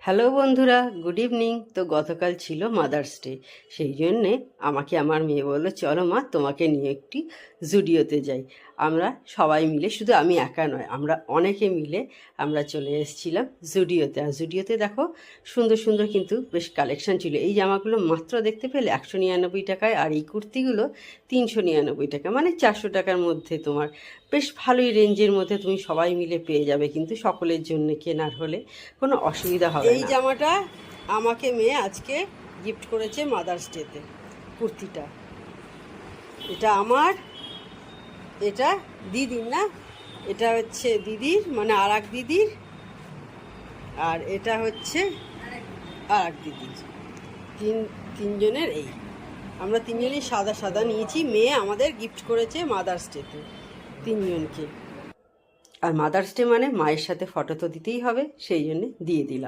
Hello বন্ধুরা, good evening. তো গতকাল ছিল মাদার্স ডে, সেই জন্যে আমাকে আমার মেয়ে বললো চলো মা তোমাকে নিয়ে একটি জুডিওতে যাই। আমরা সবাই মিলে, শুধু আমি একা নয়, আমরা অনেকে মিলে আমরা চলে এসেছিলাম জুডিওতে। আর জুডিওতে দেখো সুন্দর সুন্দর কিন্তু বেশ কালেকশান ছিল। এই জামাগুলো মাত্র দেখতে পেলে 199 টাকায়, আর এই কুর্তিগুলো 399 টাকা, মানে 400 টাকার মধ্যে তোমার বেশ ভালোই রেঞ্জের মধ্যে তুমি সবাই মিলে পেয়ে যাবে। কিন্তু সকলের জন্য কেনার হলে কোনো অসুবিধা হবে না। এই জামাটা আমাকে মেয়ে আজকে গিফট করেছে মাদার্স ডেতে, কুর্তিটা। এটা আমার, এটা দিদির না, এটা হচ্ছে দিদির, মানে আর এক দিদির, আর এটা হচ্ছে আর এক দিদির। তিনজনের এই আমরা তিনজনই সাদা সাদা নিয়েছি। মেয়ে আমাদের গিফট করেছে মাদার্স ডেতে তিনজনকে। আর মাদার্স ডে মানে মায়ের সাথে ফটো তো দিতেই হবে, সেই জন্যে দিয়ে দিলাম।